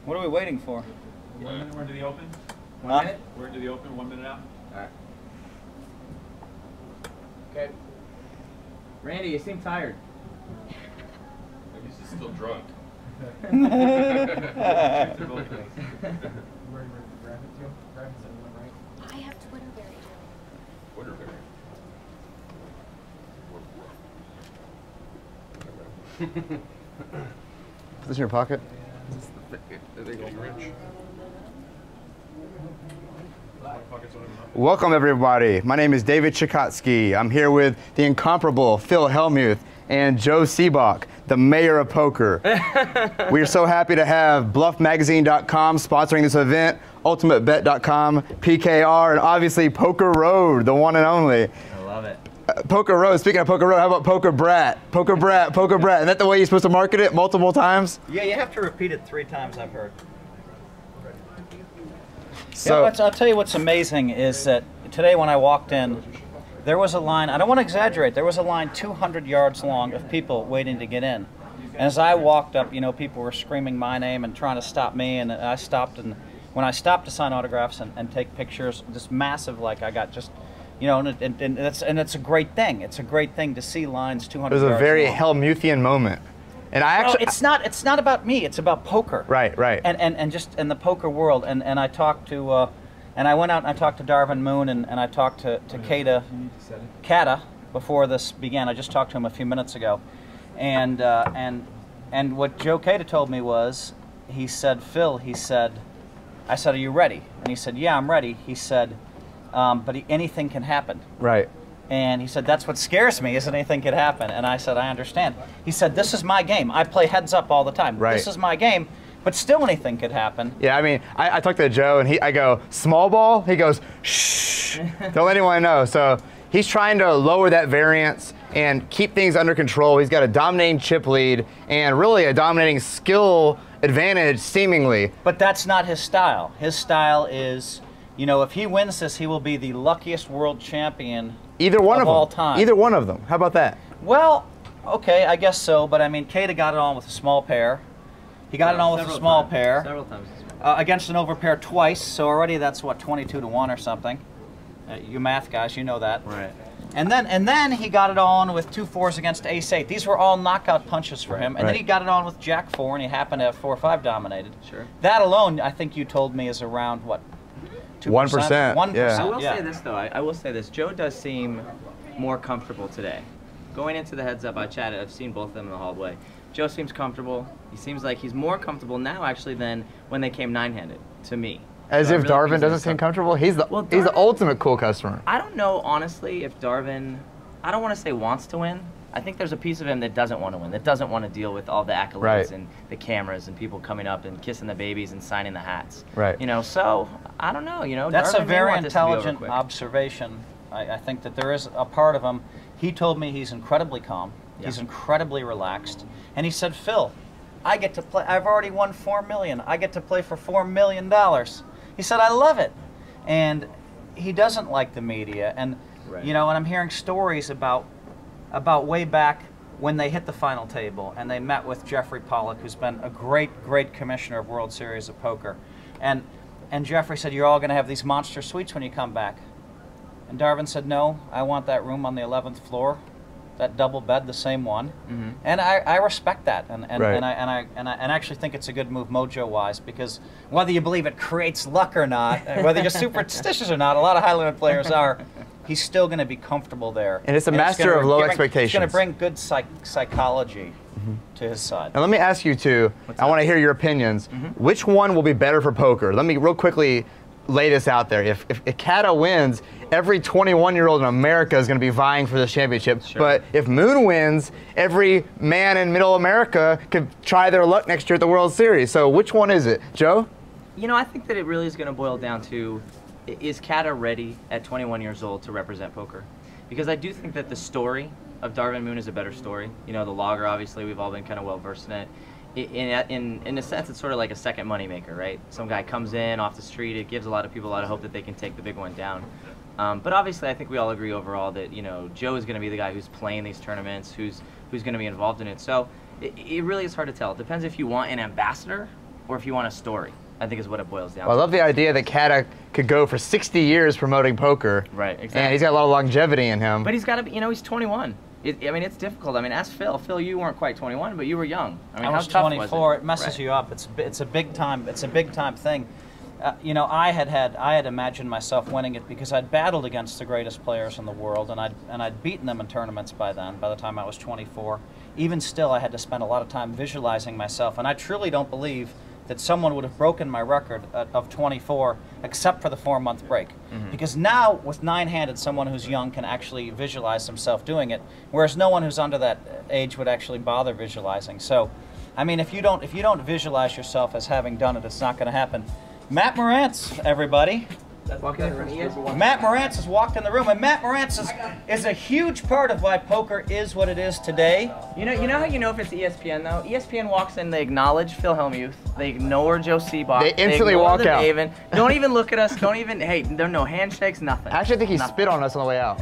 What are we waiting for? We're into the open. 1 minute? We're into the open, 1 minute out. All right. Okay. Randy, you seem tired. Maybe he's still drunk. I have Twitterberry. Twitterberry. Put this in your pocket. Getting rich. Welcome, everybody. My name is David Chikotsky. I'm here with the incomparable Phil Hellmuth and Joe Sebok, the mayor of poker. We are so happy to have BluffMagazine.com sponsoring this event, UltimateBet.com, PKR, and obviously Poker Road, the one and only. I love it. Poker Road, speaking of Poker Road, how about Poker Brat? Poker Brat, Poker Brat. Isn't that the way you're supposed to market it multiple times? Yeah, you have to repeat it 3 times, I've heard. So, yeah, I'll tell you what's amazing is that today when I walked in, there was a line, I don't want to exaggerate, there was a line 200 yards long of people waiting to get in. And as I walked up, you know, people were screaming my name and trying to stop me, and I stopped, and when I stopped to sign autographs and take pictures, this massive, like I got just, you know, and it's a great thing. It's a great thing to see lines 200 yards long. it was a very Hellmuthian moment. And I actually, it's not about me. It's about poker. Right, right. And just in the poker world. And I talked to, and I went out and I talked to Darvin Moon and I talked to Kata before this began. I just talked to him a few minutes ago, and what Joe Kata told me was, he said, Phil, he said, I said, are you ready? And he said, yeah, I'm ready. He said, but anything can happen. Right. And he said, that's what scares me, is anything could happen. And I said, I understand. He said, this is my game. I play heads up all the time. Right. This is my game, but still anything could happen. Yeah, I mean, I talked to Joe, and I go, small ball? He goes, shh, don't let anyone know. So he's trying to lower that variance and keep things under control. He's got a dominating chip lead and really a dominating skill advantage, seemingly. But that's not his style. His style is, you know, if he wins this, he will be the luckiest world champion Either one of all them. time. Either one of them. How about that? Well, okay, I guess so. But I mean, Kata got it on with a small pair. He got it on with a small pair. Several times. Against an overpair twice. So already that's what, 22-1 or something. You math guys, you know that. Right. And then he got it on with 2 4s against Ace-8. These were all knockout punches for him. And then he got it on with Jack-4, and he happened to have 4-5 dominated. Sure. That alone, I think you told me, is around what? 2%? 1%. 1%. Yeah. I will say this though. I will say this. Joe does seem more comfortable today. Going into the heads up, I've seen both of them in the hallway. Joe seems comfortable. He seems like he's more comfortable now actually than when they came 9-handed to me. As So if I really Darvin think doesn't seem comfortable? He's the Well, he's the Darvin- ultimate cool customer. I don't know honestly if Darvin, I don't want to say wants to win. I think there's a piece of him that doesn't want to win, that doesn't want to deal with all the accolades Right. and the cameras and people coming up and kissing the babies and signing the hats. Right. You know, so I don't know. You know, That's Darvin a may very want this to be over intelligent quick. observation. I think that there is a part of him. He told me he's incredibly calm. Yeah. He's incredibly relaxed. And he said, Phil, I get to play. I've already won $4 million. I get to play for $4 million. He said, I love it. And he doesn't like the media. And Right. you know, and I'm hearing stories about way back when they hit the final table and they met with Jeffrey Pollock, who's been a great commissioner of World Series of Poker. And Jeffrey said, you're all going to have these monster suites when you come back. And Darvin said, no, I want that room on the 11th floor, that double bed, the same one. Mm-hmm. And I respect that, and Right. I actually think it's a good move mojo-wise, because whether you believe it creates luck or not, whether you're superstitious or not, a lot of high-limit players are, he's still going to be comfortable there. And it's a master of low expectations. It's going to bring good psychology to his side. Now let me ask you two, I want to hear your opinions. Which one will be better for poker? Let me real quickly lay this out there. If Kata wins, every 21-year-old in America is going to be vying for this championship. Sure. But if Moon wins, every man in middle America could try their luck next year at the World Series. So which one is it? Joe? You know, I think that it really is going to boil down to, is Kata ready at 21 years old to represent poker? Because I do think that the story of Darvin Moon is a better story. You know, the logger, obviously, we've all been kind of well versed in it. In a sense, it's sort of like a second moneymaker, right? Some guy comes in off the street, it gives a lot of people a lot of hope that they can take the big one down. But obviously, I think we all agree overall that, you know, Joe is going to be the guy who's playing these tournaments, who's going to be involved in it. So it really is hard to tell. It depends if you want an ambassador or if you want a story. I think is what it boils down Well, I to. love the idea that Kata could go for 60 years promoting poker. Right, exactly. And he's got a lot of longevity in him. But he's got to be, you know, he's 21. I mean, it's difficult. I mean, ask Phil. Phil, you weren't quite 21, but you were young. I mean, I how was tough 24. was It messes Right. you up. It's a big time. It's a big time thing. You know, I had imagined myself winning it because I'd battled against the greatest players in the world, and I'd beaten them in tournaments by then. By the time I was 24, even still, I had to spend a lot of time visualizing myself, and I truly don't believe that someone would have broken my record of 24 except for the 4-month break. Because now, with 9-handed, someone who's young can actually visualize himself doing it, whereas no one who's under that age would actually bother visualizing. So, I mean, if you don't visualize yourself as having done it, it's not going to happen. Matt Morantz, everybody. Walking in from ESPN. Matt Morantz has walked in the room, and Matt Morantz is a huge part of why poker is what it is today. You know how you know if it's ESPN though? ESPN walks in, they acknowledge Phil Hellmuth, they ignore Joe Sebok, They instantly ignore walk the out. Maven. Don't even look at us. Don't even. Hey, there are no handshakes. Nothing. Actually, I think he Nothing. spit on us on the way out.